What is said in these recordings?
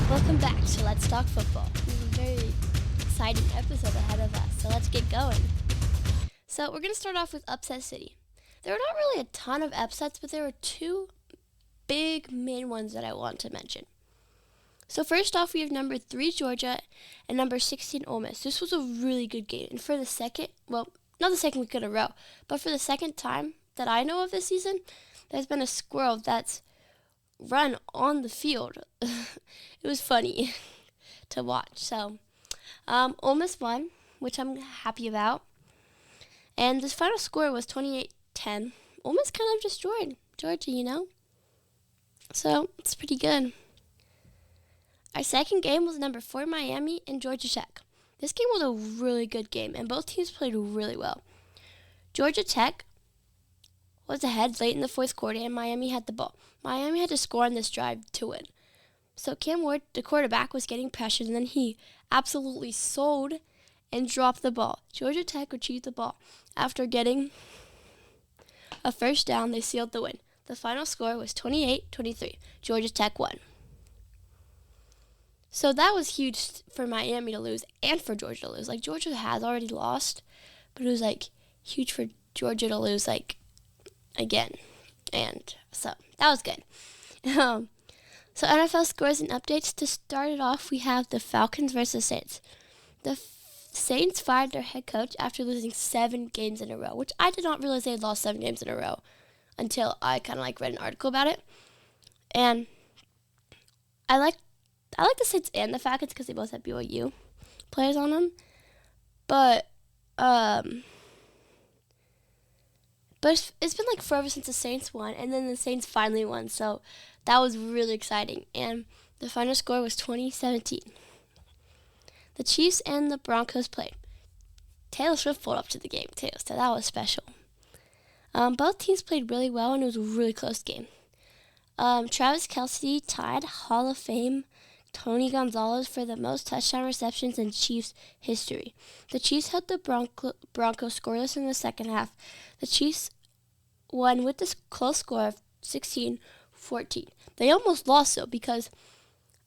Welcome back to Let's Talk Football. This is a very exciting episode ahead of us, so let's get going. So we're going to start off with Upset City. There were not really a ton of upsets, but there were two big main ones that I want to mention. So first off, we have number 3 Georgia and number 16 Ole Miss. This was a really good game, and for the second, well, not the second week in a row, but for the second time that I know of this season, there's been a squirrel that's run on the field. It was funny to watch. So, Ole Miss won, which I'm happy about. And the final score was 28-10. Ole Miss kind of destroyed Georgia, So, it's pretty good. Our second game was number 4 Miami and Georgia Tech. This game was a really good game, and both teams played really well. Georgia Tech was ahead late in the fourth quarter, and Miami had the ball. Miami had to score on this drive to win. So Cam Ward, the quarterback, was getting pressured, and then he absolutely sold and dropped the ball. Georgia Tech retrieved the ball. After getting a first down, they sealed the win. The final score was 28-23. Georgia Tech won. So that was huge for Miami to lose and for Georgia to lose. Like, Georgia has already lost, but it was, huge for Georgia to lose, again. And so that was good. So NFL scores and updates. To start it off, we have the Falcons versus Saints. The Saints fired their head coach after losing 7 games in a row, which I did not realize they had lost 7 games in a row until I kind of read an article about it. And I like the Saints and the Falcons because they both have BYU players on them. But it's been forever since the Saints won, and then the Saints finally won, so that was really exciting. And the final score was 2017. The Chiefs and the Broncos played. Taylor Swift pulled up to the game too, so that was special. Both teams played really well, and it was a really close game. Travis Kelce tied Hall of Fame Tony Gonzalez for the most touchdown receptions in Chiefs history. The Chiefs held the Broncos scoreless in the second half. The Chiefs won with this close score of 16-14. They almost lost though because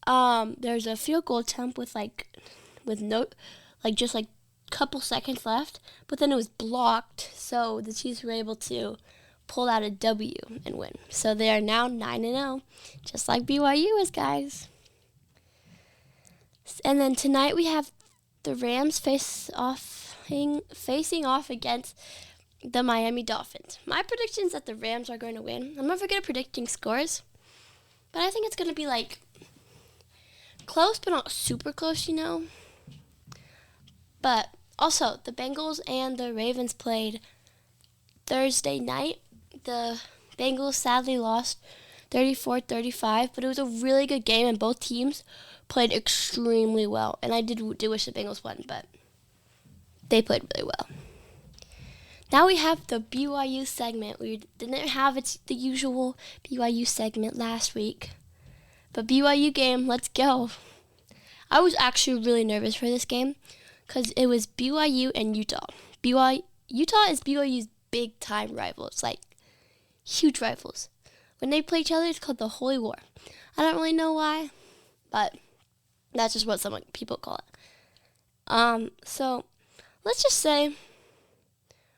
there's a field goal attempt with just couple seconds left, but then it was blocked, so the Chiefs were able to pull out a W and win. So they are now 9-0, just like BYU is, guys. And then tonight we have the Rams facing off against the Miami Dolphins. My prediction is that the Rams are going to win. I'm never good at predicting scores, but I think it's going to be close, but not super close, But also, the Bengals and the Ravens played Thursday night. The Bengals sadly lost 34-35, but it was a really good game, and both teams played extremely well. And I do wish the Bengals won, but they played really well. Now we have the BYU segment. We didn't have the usual BYU segment last week, but BYU game, let's go. I was actually really nervous for this game because it was BYU and Utah. Utah is BYU's big-time rival. It's huge rivals. When they play each other, it's called the Holy War. I don't really know why, but that's just what some people call it. So let's just say,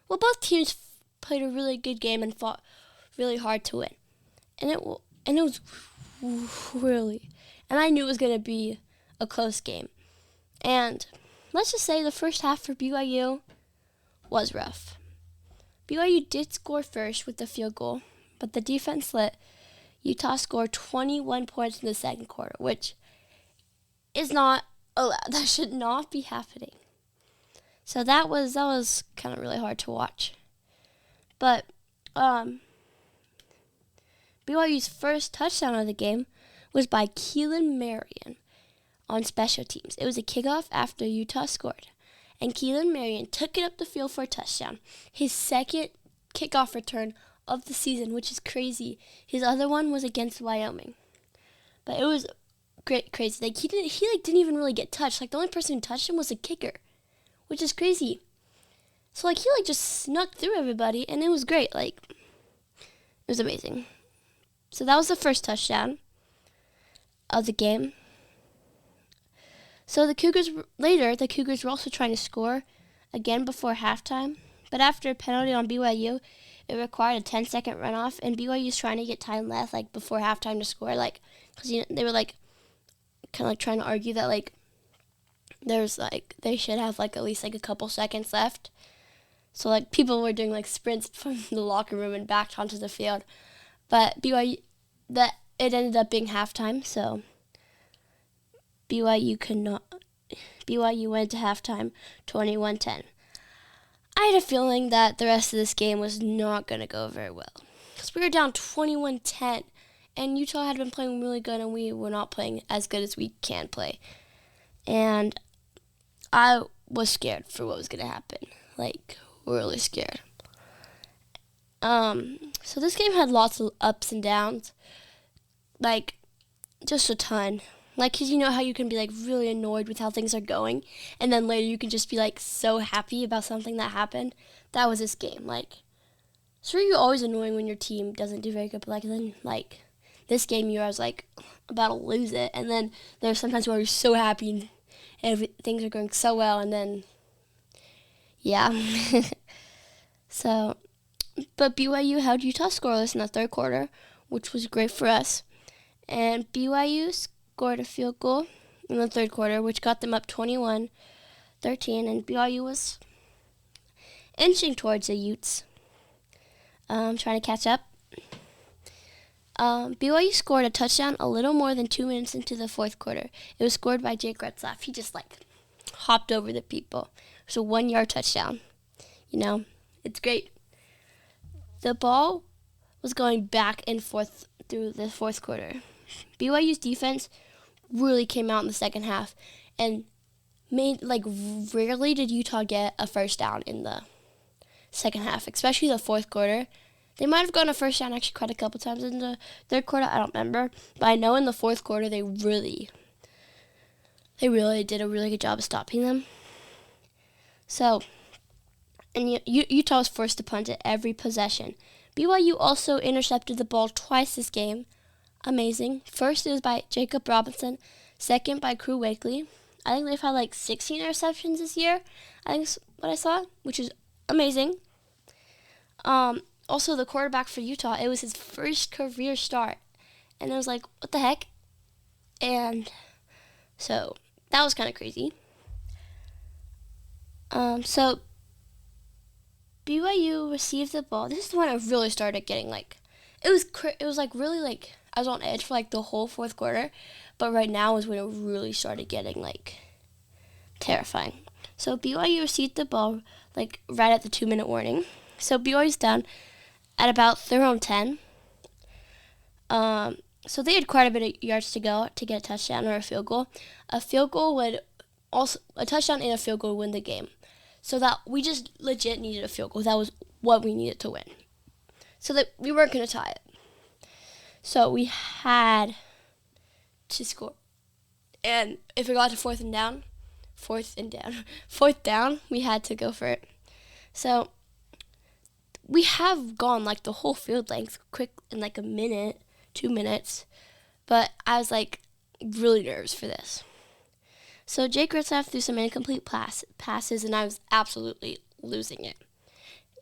both teams played a really good game and fought really hard to win, and it was really, and I knew it was going to be a close game. And let's just say the first half for BYU was rough. BYU did score first with the field goal, but the defense let Utah score 21 points in the second quarter, which is not allowed. That should not be happening. So that was kind of really hard to watch. But BYU's first touchdown of the game was by Keelan Marion on special teams. It was a kickoff after Utah scored, and Keelan Marion took it up the field for a touchdown. His second kickoff return of the season, which is crazy. His other one was against Wyoming, but it was crazy. He didn't even really get touched. The only person who touched him was a kicker, which is crazy. So he just snuck through everybody, and it was great. It was amazing. So that was the first touchdown of the game. So the Cougars were also trying to score again before halftime, but after a penalty on BYU, it required a 10-second runoff, and BYU's trying to get time left, like, before halftime to score, like, because they were, like, kind of, like, trying to argue that, like, there's, like, they should have, like, at least, like, a couple seconds left. So, like, people were doing, like, sprints from the locker room and back onto the field. But it ended up being halftime, so BYU went to halftime 21-10. I had a feeling that the rest of this game was not going to go very well, because we were down 21-10, and Utah had been playing really good, and we were not playing as good as we can play. And I was scared for what was going to happen, like, really scared. So this game had lots of ups and downs, like, just a ton. Like, because you know how you can be, like, really annoyed with how things are going, and then later you can just be, like, so happy about something that happened. That was this game. Like, sure, you're always annoying when your team doesn't do very good, but, like, then, like, this game I was, like, about to lose it, and then there's sometimes where you're so happy and things are going so well, and then, yeah. So, but BYU held Utah scoreless in the third quarter, which was great for us. And BYU scored a field goal in the third quarter, which got them up 21-13, and BYU was inching towards the Utes, trying to catch up. BYU scored a touchdown a little more than 2 minutes into the fourth quarter. It was scored by Jake Retzlaff. He just, like, hopped over the people. It was a 1-yard touchdown. You know, it's great. The ball was going back and forth through the fourth quarter. BYU's defense really came out in the second half and made, like, rarely did Utah get a first down in the second half, especially the fourth quarter. They might have gotten a first down actually quite a couple times in the third quarter. I don't remember. But I know in the fourth quarter they really did a really good job of stopping them. So, and Utah was forced to punt at every possession. BYU also intercepted the ball twice this game. Amazing. First, it was by Jacob Robinson. Second, by Crew Wakely. I think they've had like 16 interceptions this year. I think that's what I saw, which is amazing. Also, the quarterback for Utah, it was his first career start. And it was like, what the heck? And so, that was kind of crazy. So, BYU received the ball. This is when I really started getting, like, it was like really, like, I was on edge for, like, the whole fourth quarter. But right now is when it really started getting, like, terrifying. So BYU received the ball, like, right at the 2-minute warning. So BYU's down at about their own 10. So they had quite a bit of yards to go to get a touchdown or a field goal. A touchdown and a field goal would win the game. So that we just legit needed a field goal. That was what we needed to win. So that we weren't going to tie it. So we had to score. And if it got to fourth down, we had to go for it. So we have gone like the whole field length quick in like a minute, 2 minutes. But I was like really nervous for this. So Jake Retzlaff threw some incomplete passes, and I was absolutely losing it.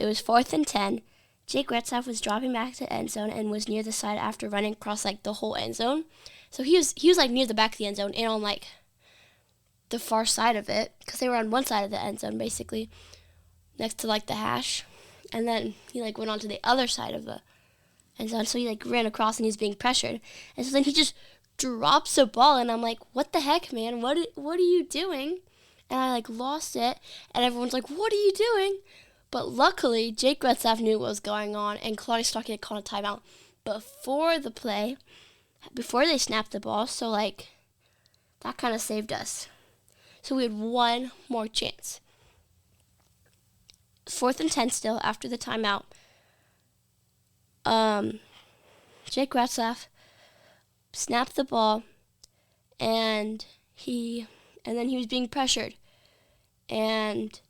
It was 4th and 10. Jake Retzlaff was dropping back to the end zone and was near the side after running across like the whole end zone. So he was like near the back of the end zone and on like the far side of it, because they were on one side of the end zone basically, next to like the hash. And then he like went on to the other side of the end zone, so he like ran across and he was being pressured. And so then he just drops the ball, and I'm like, what the heck, man? What are you doing? And I like lost it, and everyone's like, what are you doing? But luckily, Jake Retzlaff knew what was going on, and Claudia Stockton had called a timeout before the play, before they snapped the ball, so like that kind of saved us. So we had one more chance. 4th and 10 still after the timeout. Jake Retzlaff snapped the ball, and then he was being pressured, and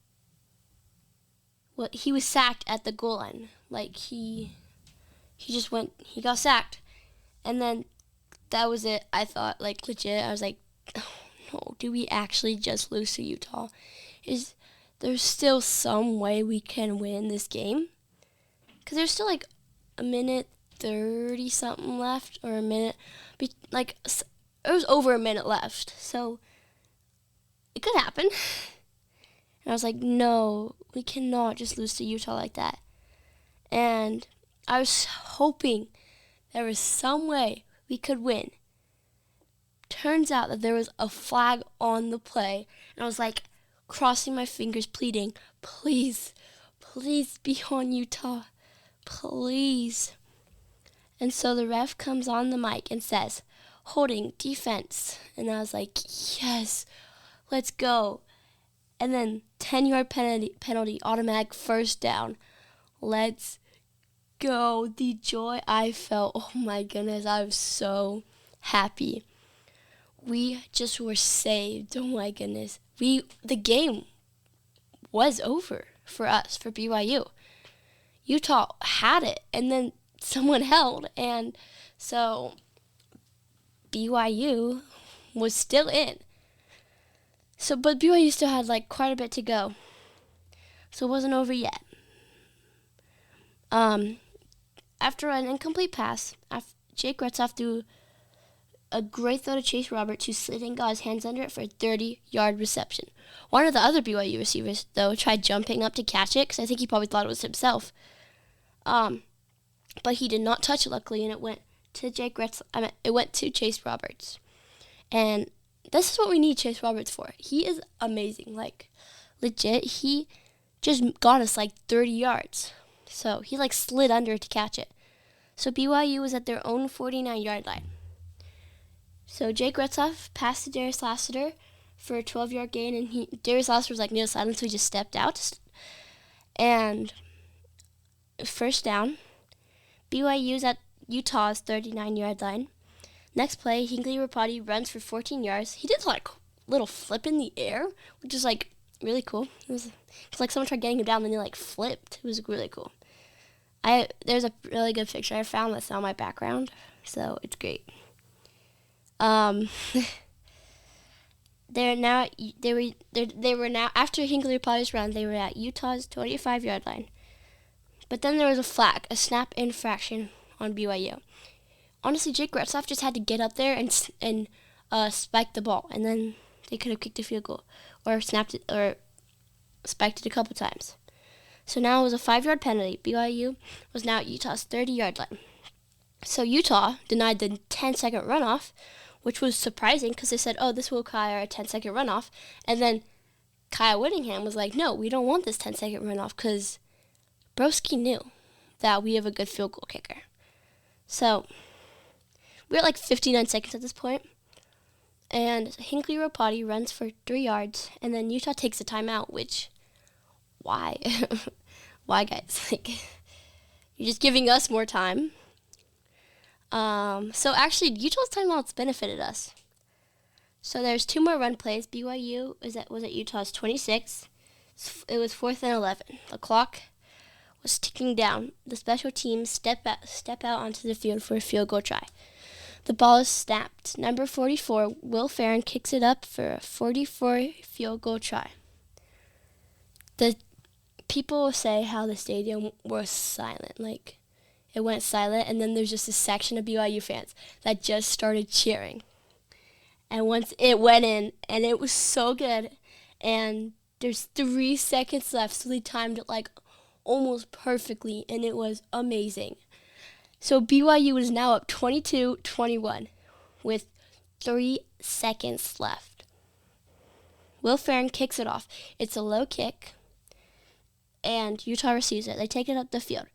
he was sacked at the goal line. Like he got sacked, and then that was it. I thought, like, legit. I was like, oh, no, do we actually just lose to Utah? Is there's still some way we can win this game? Because there's still like a minute 30 something left, or a minute, like it was over a minute left, so it could happen. And I was like, no, we cannot just lose to Utah like that. And I was hoping there was some way we could win. Turns out that there was a flag on the play, and I was like crossing my fingers, pleading, please, please be on Utah, please. And so the ref comes on the mic and says, holding defense. And I was like, yes, let's go. And then 10-yard penalty, automatic first down. Let's go. The joy I felt, oh my goodness, I was so happy. We just were saved. Oh my goodness. The game was over for us, for BYU. Utah had it, and then someone held, and so BYU was still in. So, but BYU still had like quite a bit to go, so it wasn't over yet. After an incomplete pass, Jake Retzoff threw a great throw to Chase Roberts, who slid and got his hands under it for a 30-yard reception. One of the other BYU receivers, though, tried jumping up to catch it, because I think he probably thought it was himself. But he did not touch it, luckily, and it went to it went to Chase Roberts. And this is what we need Chase Roberts for. He is amazing. Like, legit, he just got us like 30 yards. So he like slid under to catch it. So BYU was at their own 49-yard line. So Jake Retzoff passed to Darius Lassiter for a 12-yard gain, and Darius Lassiter was like near the sideline, so he just stepped out. And first down, BYU's at Utah's 39-yard line. Next play, Hinkley Rapati runs for 14 yards. He did like a little flip in the air, which is like really cool. It's like someone tried getting him down, and then he like flipped. It was really cool. There's a really good picture I found that's on my background, so it's great. They were now after Hinkley Rapati's run, they were at Utah's 25-yard line. But then there was a flag, a snap infraction on BYU. Honestly, Jake Retzoff just had to get up there and spike the ball, and then they could have kicked a field goal or snapped it or spiked it a couple times. So now it was a 5-yard penalty. BYU was now at Utah's 30-yard line. So Utah denied the 10-second runoff, which was surprising because they said, oh, this will require a 10-second runoff. And then Kyle Whittingham was like, no, we don't want this 10-second runoff because Broski knew that we have a good field goal kicker. So we're at like 59 seconds at this point. And Hinkley Rapati runs for 3 yards. And then Utah takes a timeout, which, why? Why, guys? Like, you're just giving us more time. So actually, Utah's timeouts benefited us. So there's 2 more run plays. BYU was at Utah's 26. It was 4th and 11. The clock was ticking down. The special teams step out onto the field for a field goal try. The ball is snapped. Number 44, Will Farron, kicks it up for a 44 field goal try. The people say how the stadium was silent. Like, it went silent, and then there's just a section of BYU fans that just started cheering. And once it went in, and it was so good, and there's 3 seconds left, so they timed it like almost perfectly, and it was amazing. So BYU is now up 22-21 with 3 seconds left. Will Farron kicks it off. It's a low kick, and Utah receives it. They take it up the field.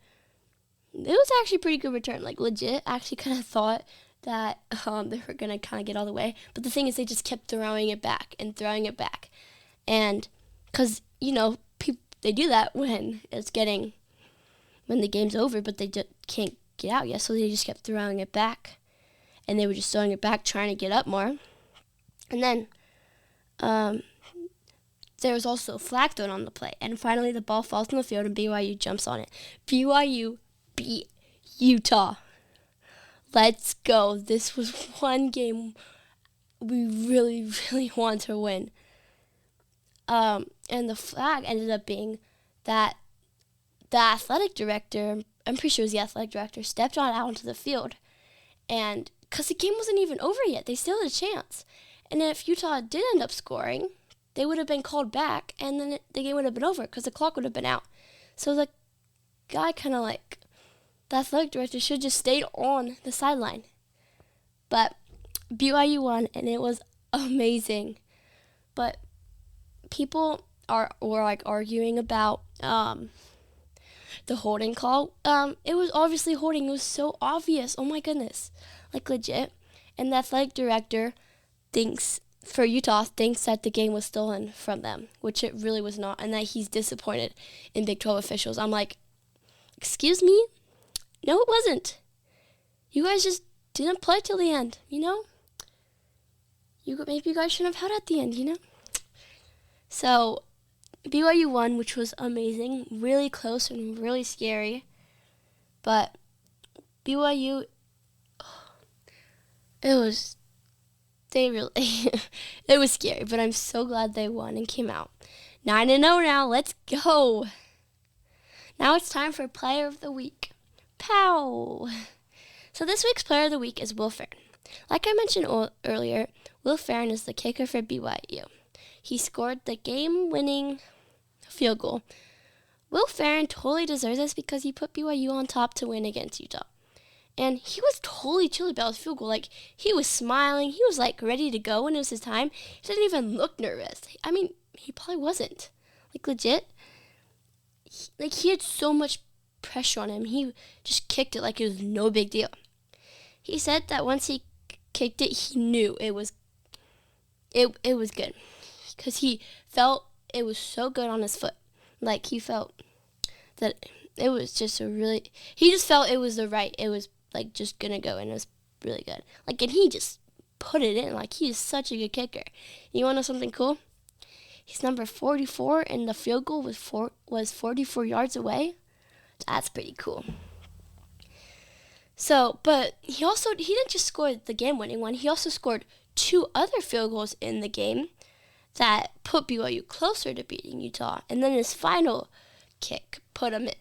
It was actually a pretty good return. Like, legit, I actually kind of thought that they were going to kind of get all the way. But the thing is, they just kept throwing it back and throwing it back. And because, they do that when the game's over, but they just can't get out yet. So they just kept throwing it back. And they were just throwing it back, trying to get up more. And then there was also a flag thrown on the play. And finally, the ball falls on the field, and BYU jumps on it. BYU beat Utah. Let's go. This was one game we really, really wanted to win. And the flag ended up being that the athletic director, I'm pretty sure it was the athletic director, stepped out onto the field. And because the game wasn't even over yet, they still had a chance. And if Utah did end up scoring, they would have been called back, and then the game would have been over because the clock would have been out. So the guy the athletic director should have just stayed on the sideline. But BYU won, and it was amazing. But people were arguing about the holding call. It was obviously holding. It was so obvious. Oh my goodness, legit. And the athletic director for Utah thinks that the game was stolen from them, which it really was not, and that he's disappointed in Big 12 officials. I'm like, excuse me? No, it wasn't. You guys just didn't play till the end, Maybe you guys shouldn't have held at the end, So BYU won, which was amazing, really close and really scary. But BYU, it was scary, but I'm so glad they won and came out 9-0 now. Let's go. Now it's time for Player of the Week. Pow! So this week's Player of the Week is Will Farron. Like I mentioned earlier, Will Farron is the kicker for BYU. He scored the game-winning field goal. Will Farron totally deserves this because he put BYU on top to win against Utah. And he was totally chill about his field goal. He was smiling. He was, ready to go when it was his time. He didn't even look nervous. I mean, he probably wasn't. Legit. He had so much pressure on him. He just kicked it like it was no big deal. He said that once he kicked it, he knew it was good. Because he felt it was so good on his foot. He felt that it was just he just felt it was it was just gonna go, and it was really good. And he just put it in. He is such a good kicker. You wanna know something cool? He's number 44, and the field goal was 44 yards away. That's pretty cool. So, but he didn't just score the game-winning one. He also scored 2 other field goals in the game that put BYU closer to beating Utah. And then his final kick put him in.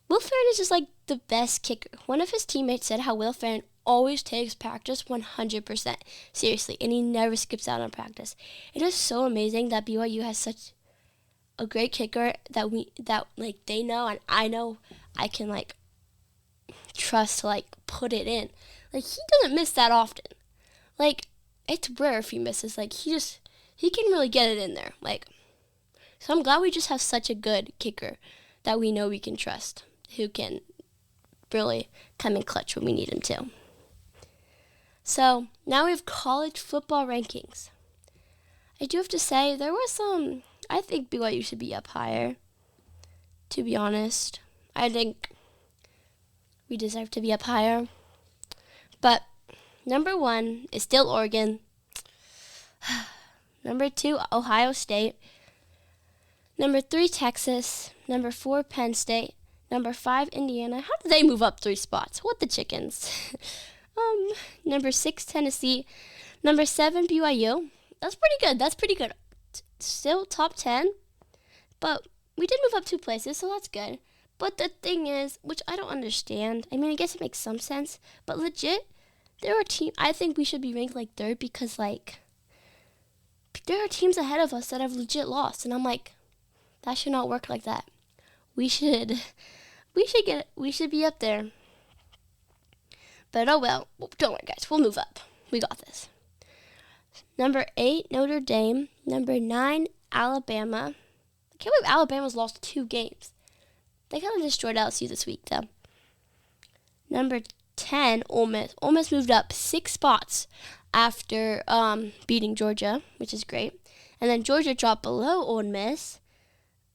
Will Farron is just the best kicker. One of his teammates said how Will Farron always takes practice 100% seriously, and he never skips out on practice. It is so amazing that BYU has such a great kicker that they know, and I know I can trust to put it in. He doesn't miss that often. It's rare if he misses. He can really get it in there. So I'm glad we just have such a good kicker that we know we can trust, who can really come in clutch when we need him to. So now we have college football rankings. I do have to say, there were some, I think BYU should be up higher, to be honest. I think we deserve to be up higher. But number 1 is still Oregon. Number 2, Ohio State. Number 3, Texas. Number 4, Penn State. Number 5, Indiana. How did they move up 3 spots? What the chickens? Number 6, Tennessee. Number 7, BYU. That's pretty good. Still top 10. But we did move up 2 places, so that's good. But the thing is, which I don't understand. I mean, I guess it makes some sense. But legit, there are I think we should be ranked 3rd because there are teams ahead of us that have legit lost, and I'm that should not work like that. We should be up there. But oh well, don't worry guys, we'll move up. We got this. Number 8, Notre Dame. Number 9, Alabama. I can't believe Alabama's lost 2 games. They kind of destroyed LSU this week though. Number 10, Ole Miss. Ole Miss moved up 6 spots after beating Georgia, which is great. And then Georgia dropped below Ole Miss.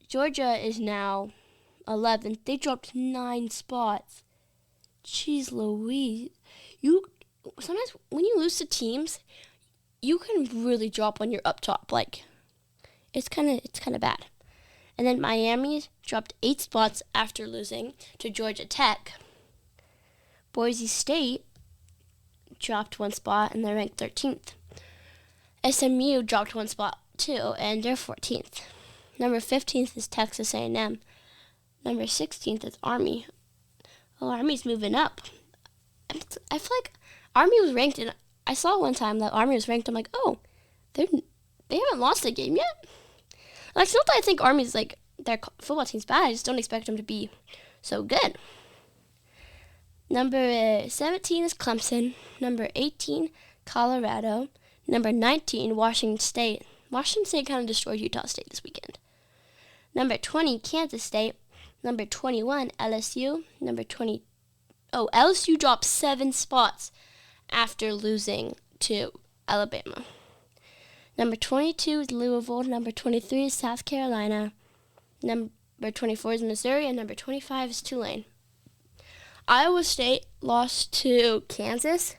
Georgia is now 11th. They dropped 9 spots. Jeez Louise. Sometimes when you lose to teams, you can really drop when you're up top. It's kind of bad. And then Miami dropped 8 spots after losing to Georgia Tech. Boise State dropped one spot, and they're ranked 13th. SMU dropped one spot, too, and they're 14th. Number 15th is Texas A&M. Number 16th is Army. Oh, Army's moving up. I feel like Army was ranked, and I saw one time that Army was ranked. I'm like, oh, they haven't lost a game yet? Like, it's not that I think Army's, like, their football team's bad. I just don't expect them to be so good. Number 17 is Clemson. Number 18, Colorado. Number 19, Washington State. Washington State kind of destroyed Utah State this weekend. Number 20, Kansas State. Number 21, LSU. LSU dropped 7 spots after losing to Alabama. Number 22 is Louisville. Number 23 is South Carolina. Number 24 is Missouri. And number 25 is Tulane. Iowa State lost to Kansas.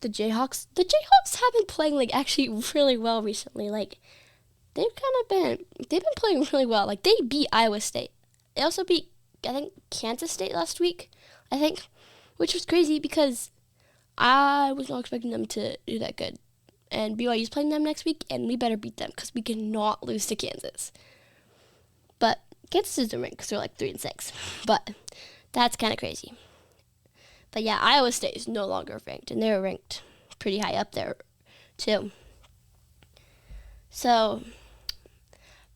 The Jayhawks have been playing like actually really well recently. Like they've been playing really well. Like they beat Iowa State. They also beat I think Kansas State last week. I think, which was crazy because I was not expecting them to do that good. And BYU's playing them next week, and we better beat them because we cannot lose to Kansas. But Kansas is the rank because they're like 3-6. But that's kind of crazy. But yeah, Iowa State is no longer ranked, and they're ranked pretty high up there too. So,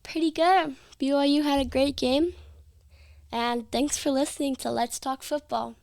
pretty good. BYU had a great game. And thanks for listening to Let's Talk Football.